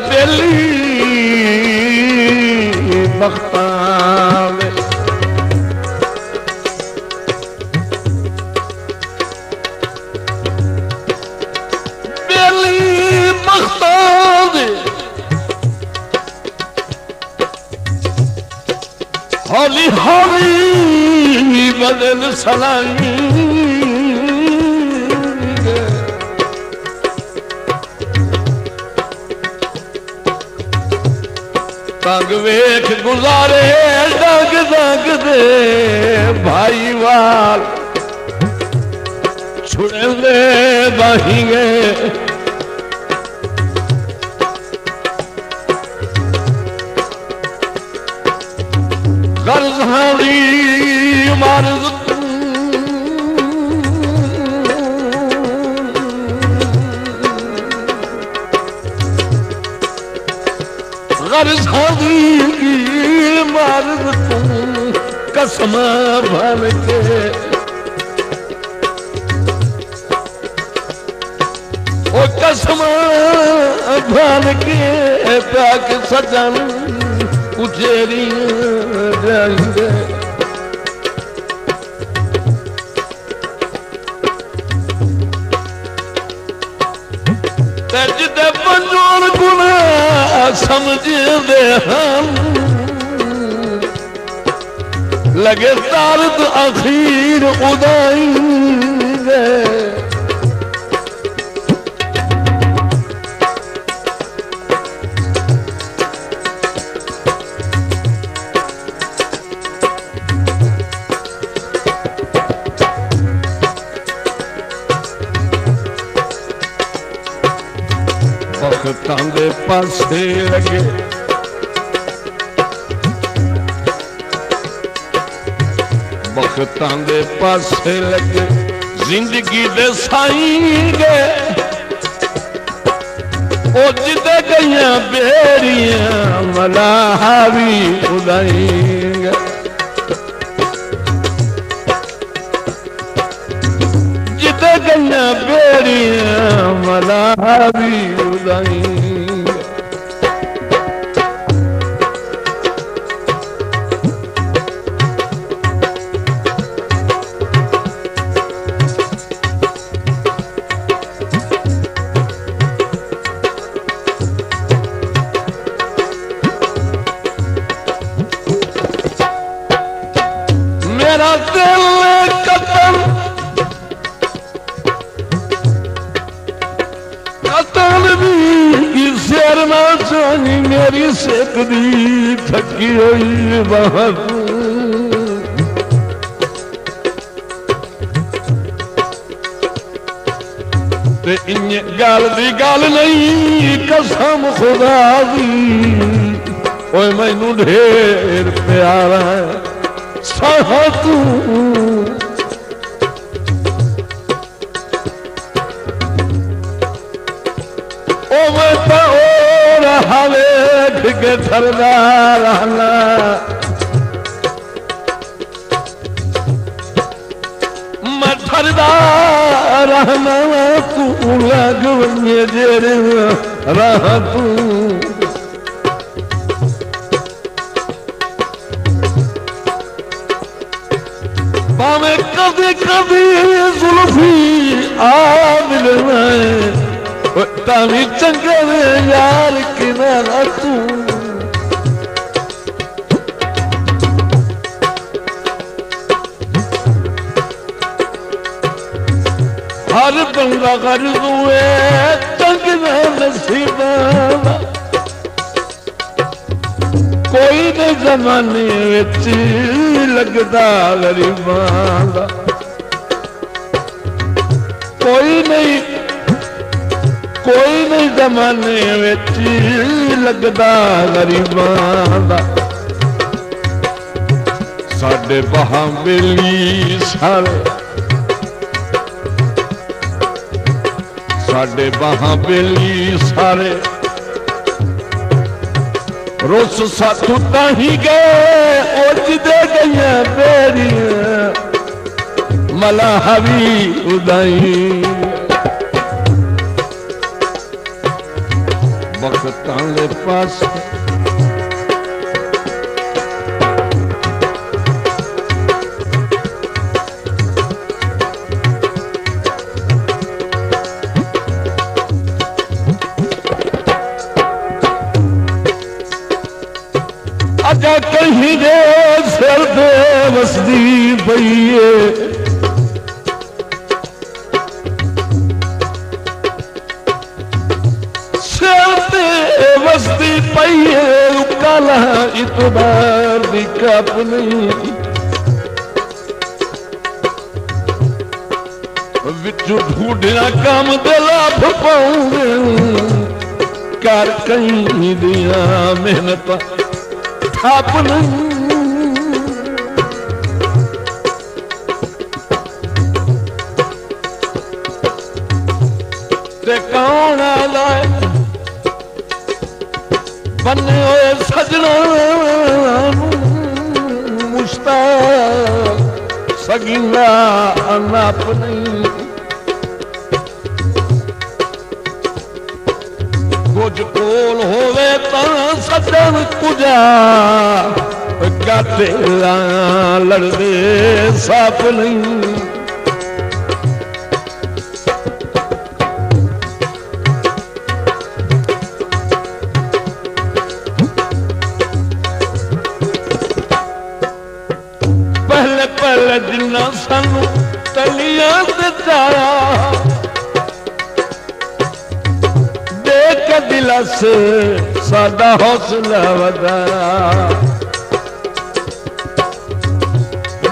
बेली बख्तावे बेली बख्तावे हौली हौली बदल सलाई तंग वेख गुजारे डग डग दे भाई वाल छुड़े बहिंगे गर्जानी मर्द गर्जानी मर्द तू कसम भर के ओ कसम भर के प्याक सजन उजेरी जाएंगे जिदे मंजूर गुना समझदे हम लगे तारत अखीर उदाएंगे बख्तां दे पासे लगे बख्तां दे पासे लगे जिंदगी दे साईं गए ओ जिदे गईयां बेड़ियां मलाहावी उड़ाएंगे जिदे गईयां बेड़ियां मलाहावी उड़ाएंगे मेरा दिल कतल कतल भी शेर ना चाही मेरी सेकदी थकी हुई बात ते इन्ने गल दी गल नहीं कसम खुदा दी ओए मैनू ढेर प्यारा है तू ओ मैं तो रहा वेख के थरदा रहना मैं थरदा रहना तू लग वने जेरे रह तू भावे कभी कभी जुल्फी आ मिलना तावी चंगे यार किनारा तू हर बंदा कर दुए चंगे नसीबा कोई नहीं जमाने विच लगदा गरीबां दा कोई नहीं जमाने विच लगदा गरीबां दा साडे बहां बेली साडे बहां बेली सारे रोस साथू ताही गए और जिदे गईयां बेड़ियां मलाहावी उदाई कताले पास आजा कहीं दे सिर दे वसदी पईए वसती पईए काला इतबार दी कप नहीं विचू ढूंढना काम दे लाभ पाऊंगे कर कहीं दिया मेहनत थाप नहीं ते कौन लाए बने हुए सजना मुश्ताक सगीना अनाप नहीं कुछ कोल होवे ता सजन कुजा गाते लड़दे साफ नहीं जिन्ना सानू तलियां ते चाया देख के दिला से साडा हौसला वधाया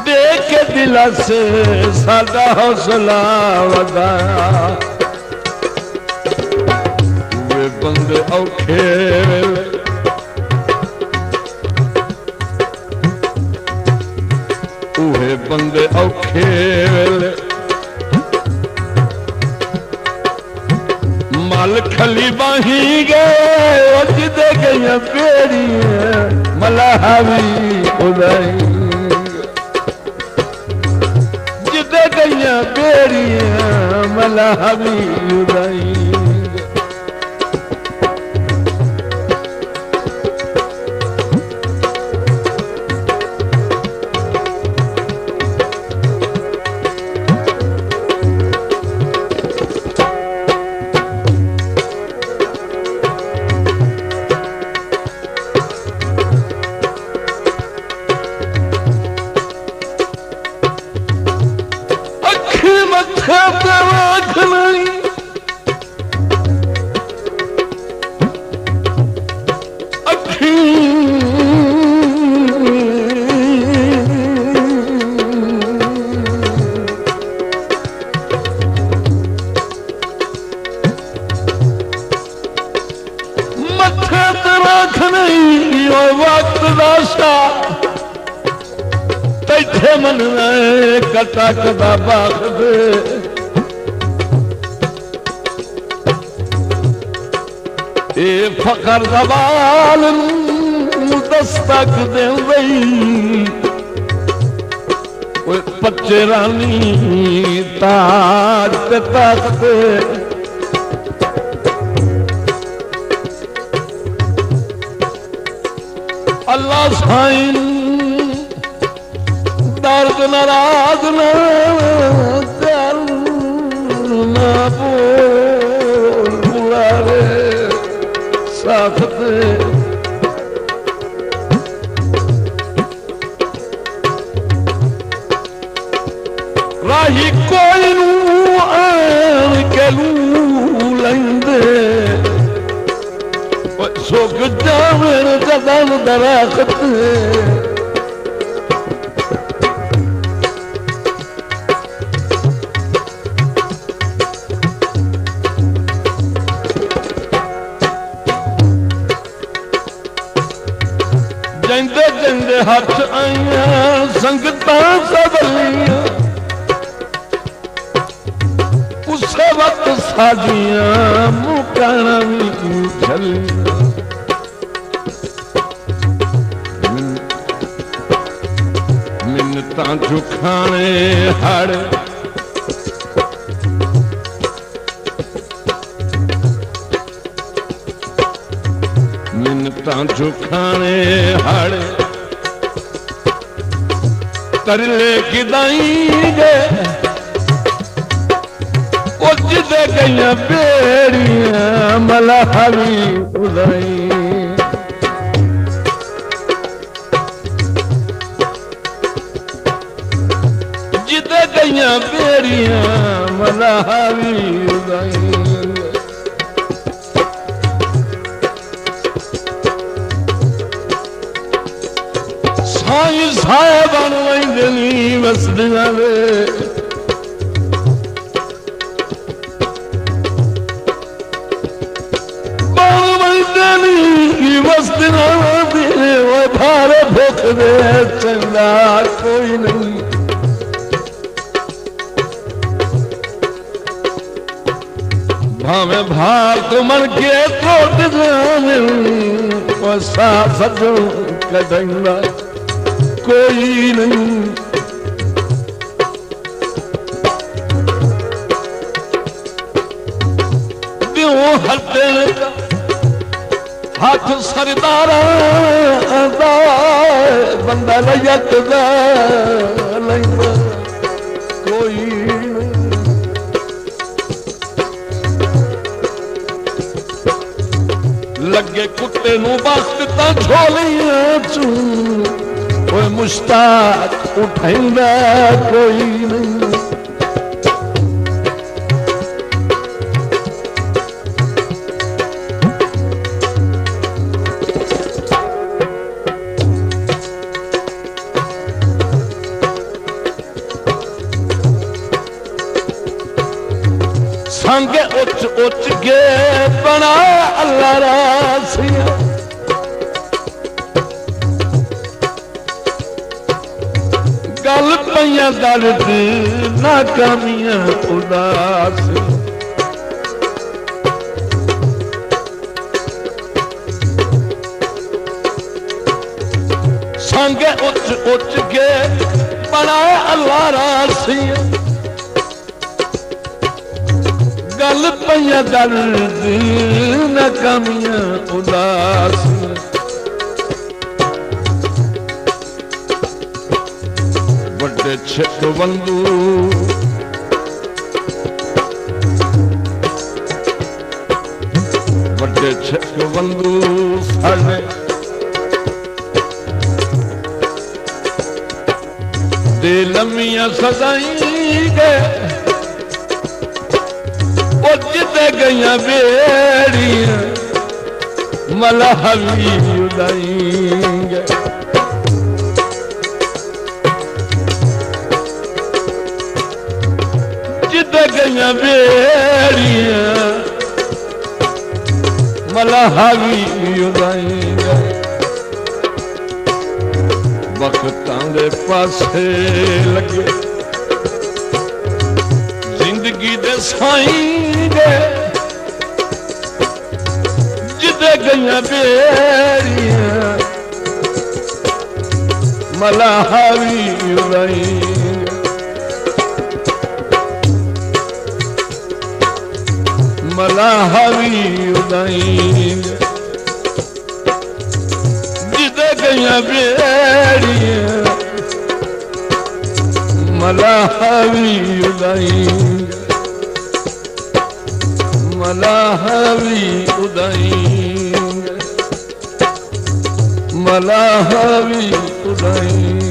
देख के दिला से साडा हौसला वधाया वे बंदे औखे बंदे औखे वेले मल खली बाही गए जिदे गई बेड़ी मलाहावी उदाई जिदे गई बेड़ी मलाहावी उदाई मन कटा कदा बाख दे फकर दबाल दस्तक दे पच्चे रानी ताज ते तख्त अल्लाह साईं दर्द नाराज न बोल बुलारे साखत राही कोई नू आन के लू लेंदे सुख जावे जदन दरख्त जिंदे जिंदे हथ आईया संगतां सबलियां उसे वक्त साजियां मुकाना भी झलियां मिन्नतां झुखाने हड़ सांचो खाने हाड़े तरले किदाईंगे जिदे गईया बेड़ियां मलाहवी उदाई जिदे गईया बेड़ियां मलाहवी उदाई साई साहिबान वंदनी वसदियां वे भारे भुख दे चंगा कोई नहीं भावे भार तो मन के तोड़ जाने सजो कदंगा कोई नहीं दियो हटे हाथ सरदारा बंदा लयत कोई लगे कुत्ते नू वक्त ता झोलियां चू मुश्ताक उठाइंदा कोई नहीं संग उच उच के बना अल्लाह रासिया गल पईया दर्द नाकामियां उदास संग उच उच के बना अल्लाह रासिया गल पईया दर्द नाकामियां उदास बड़े छिक बंदू बड़े छिक बंदू साढ़े दे लम्मियां सजाई गए जिदे गईया बेड़ियां मलाहवी उदाईंगे जिदे गईया बेड़ियां मलाहवी उदाईंगे वक्तां दे पासे लगे जिंदगी दे साईं जिदे गईया बेड़ियां मलाहवी उदाईंगे मलाहवी उदाईंगे जिदे गईया बेड़ियां मलाहवी उदाईंगे मलाहवी उदाईंगे मलाहवी उदाईंगे।